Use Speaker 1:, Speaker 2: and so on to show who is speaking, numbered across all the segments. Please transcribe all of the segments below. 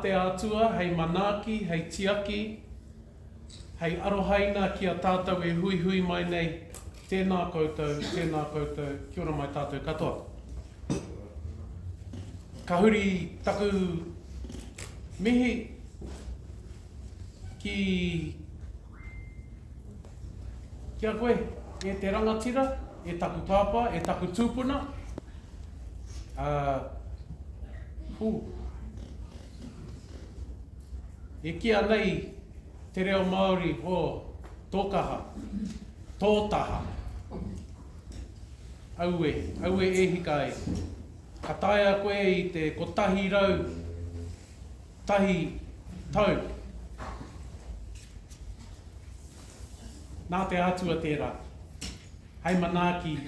Speaker 1: Te atua, hei manaaki, hei tiaki, hei arohaina ki a tātou e hui hui mai nei. Tēnā koutou, kia ora mai tātou katoa. Ka huri taku mihi ki a koe, e te rangatira, e taku pāpā, e taku tūpuna. E kia nei te reo Māori o tōkaha, tōtaha. Aue e hika e. Ka taea koe i te kotahi rau, tahi tau. Nā te atua tērā. Hei manaaki,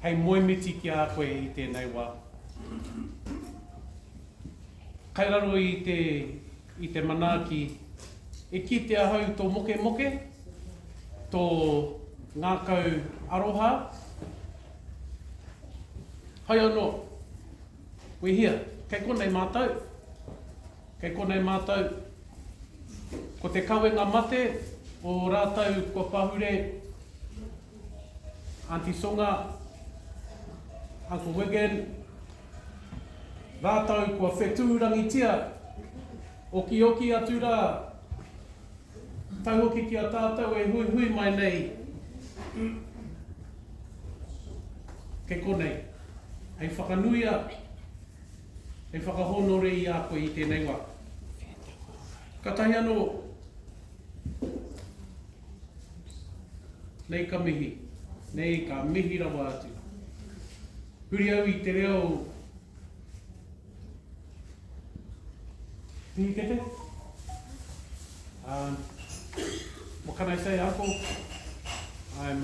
Speaker 1: hei moemiti ki a koe i tēnei wā. Kairaro i te manaaki, e kite ahau tō moke moke, tō ngākau aroha. Hai anō, we're here. Kei konei mātou. Kei konei mātou. Ko te kawenga mate, o rātou kua pahure, Auntie Songa, Uncle Wigan, rātou kua whetūrangitia, oki atu rā, tauhoki ki a tātou e hui hui mai nei. Kei konei, hei whakanuia, hei whakahonore i a koe i tēnei wā. Ka tahi anō, nei ka mihi rawa atu. Huri au i te reo, Pihikete? What can I say, Uncle? I'm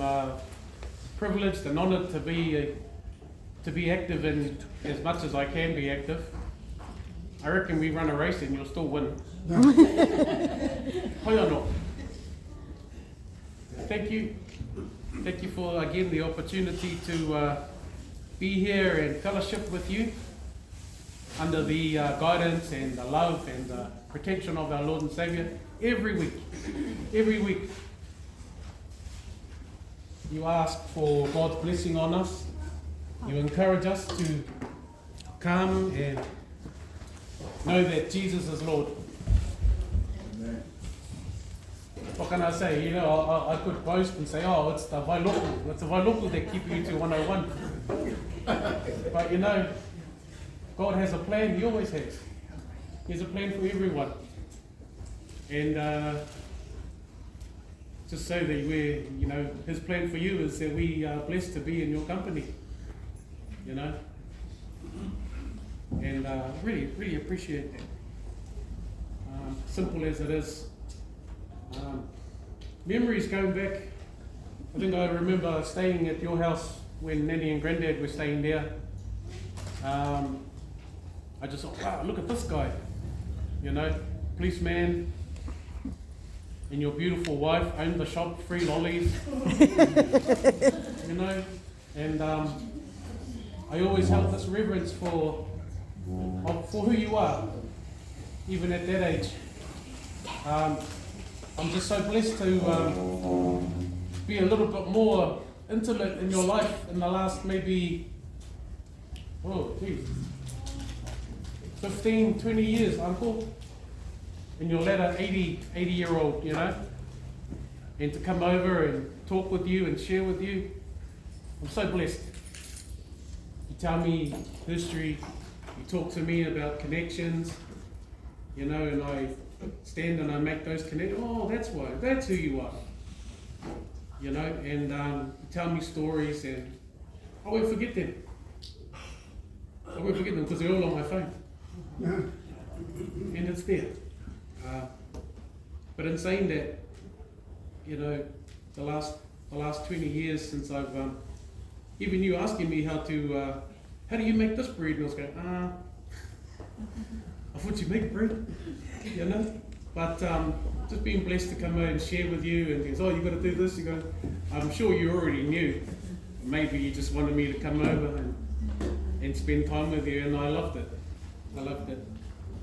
Speaker 1: privileged and honoured to be active in as much as I can be active. I reckon we run a race and you'll still win. Hoi anō. Thank you. Thank you for again the opportunity to be here and fellowship with you under the guidance and the love and the protection of our Lord and Saviour every week. Every week. You ask for God's blessing on us. You encourage us to come and know that Jesus is Lord. Amen. What can I say? You know, I could boast and say, oh, it's the Wailoku that keep you to 101. But you know, God has a plan, He always has. He has a plan for everyone. And just so that we're, you know, His plan for you is that we are blessed to be in your company, you know. And really, really appreciate that. Simple as it is. Memories going back, I think I remember staying at your house when Nanny and Granddad were staying there. I just thought, wow, look at this guy, you know, policeman, and your beautiful wife owned the shop, free lollies, you know, and I always held this reverence for who you are, even at that age. I'm just so blessed to be a little bit more intimate in your life in the last maybe, 15, 20 years, Uncle, in your latter 80-year-old, you know, and to come over and talk with you and share with you. I'm so blessed. You tell me history, you talk to me about connections, you know, and I stand and I make those connections. Oh, that's why, that's who you are, you know, and you tell me stories and I won't forget them. I won't forget them because they're all on my phone. And it's there. But in saying that, you know, the last 20 years since I've even you asking me how do you make this bread, and I was going, I thought you make bread, you know. But just being blessed to come out and share with you, and he goes, oh, you got to do this. You go, I'm sure you already knew. Maybe you just wanted me to come over and spend time with you, and I loved it.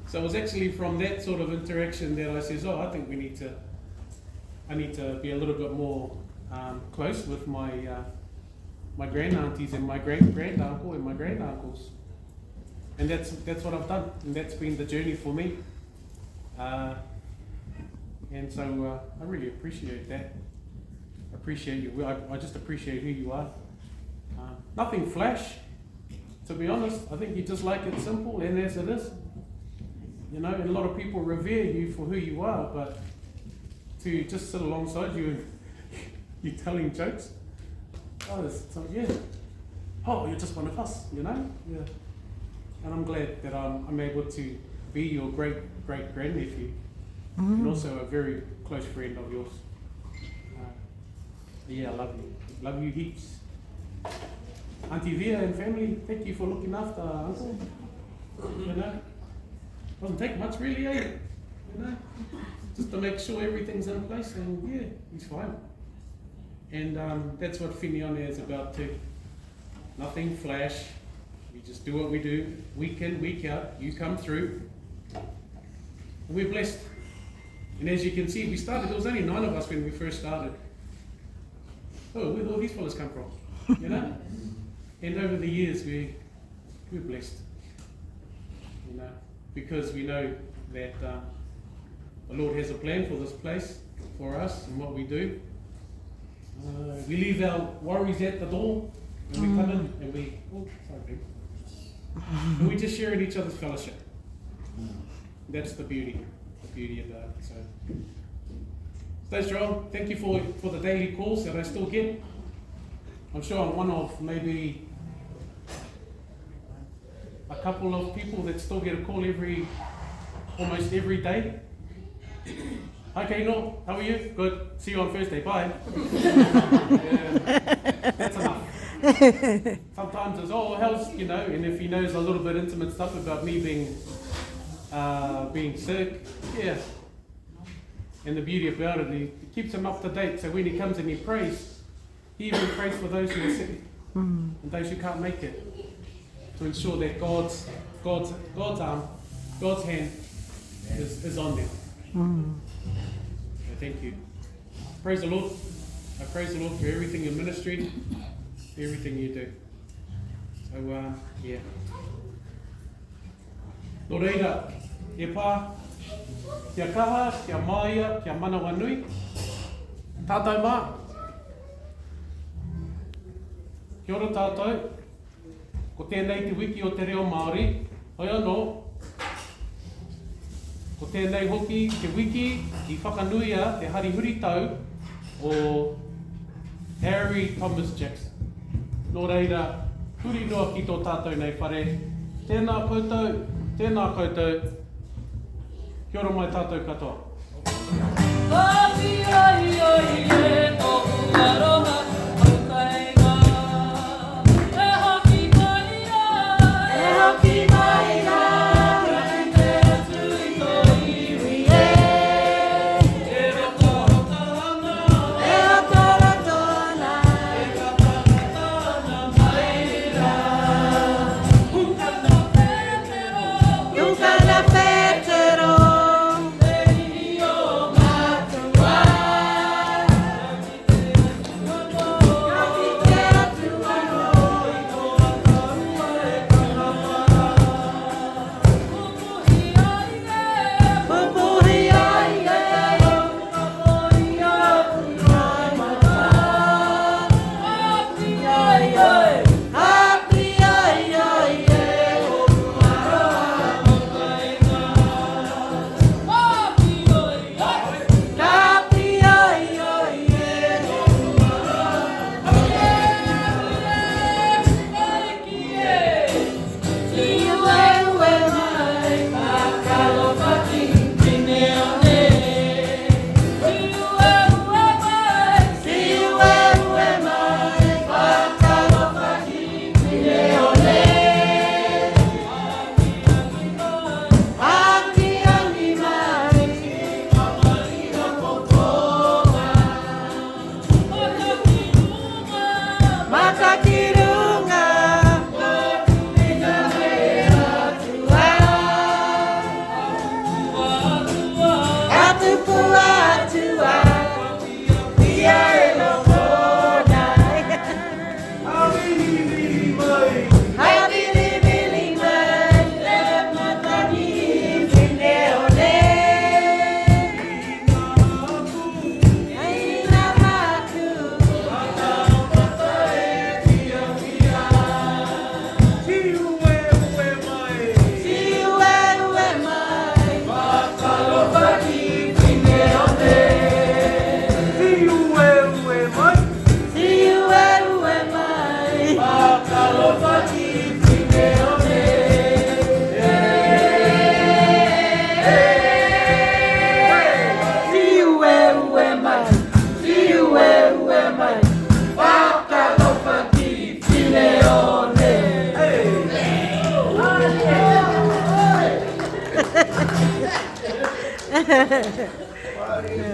Speaker 1: So it was actually from that sort of interaction that I says, I think I need to be a little bit more close with my my grand aunties and my grand uncle and my grand uncles. And that's what I've done, and that's been the journey for me. And so I really appreciate that. I appreciate you. I just appreciate who you are. Nothing flash, to be honest. I think you just like it simple and as it is. You know, and a lot of people revere you for who you are, but to just sit alongside you and you telling jokes, you're just one of us, you know? Yeah. And I'm glad that I'm able to be your great grandnephew, and also a very close friend of yours. I love you. Love you heaps. Auntie Via and family, thank you for looking after Uncle. You know, doesn't take much really, eh? You know, just to make sure everything's in place, and yeah, he's fine. And that's what Fineone is about too. Nothing flash. We just do what we do, week in, week out. You come through, and we're blessed. And as you can see, there was only 9 of us when we first started. Oh, where did all these fellas come from? You know? And over the years, we're blessed. You know, because we know that the Lord has a plan for this place, for us, and what we do. We leave our worries at the door, and we come in, and we just share in each other's fellowship. That's the beauty about it. So, stay strong. Thank you for the daily calls that I still get. I'm sure I'm one of maybe a couple of people that still get a call almost every day. Hi Kaino, how are you? Good. See you on Thursday. Bye. That's enough. Sometimes it's how's, you know, and if he knows a little bit intimate stuff about me being sick, yeah. And the beauty about it, it keeps him up to date. So when he comes and he prays, he even prays for those who are sick and those who can't make it, to ensure that God's arm, God's hand is on them. So thank you. Praise the Lord. I praise the Lord for everything in ministry, everything you do. So yeah. Nō reira, e pā, kia kaha, kia maia, kia mana wanui. Tātou mā. Kia ora tātou. Ko tēnei te wiki o te reo Māori. Hoi anō. Ko tēnei hoki te wiki I whakanuia te harihuri tau o Harry Thomas Jackson. Nō reira, huri noa ki tō tātou nei whare. Tēnā koutou, tēnā koutou. Kia ora mai tātou katoa.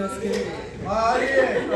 Speaker 2: That's good.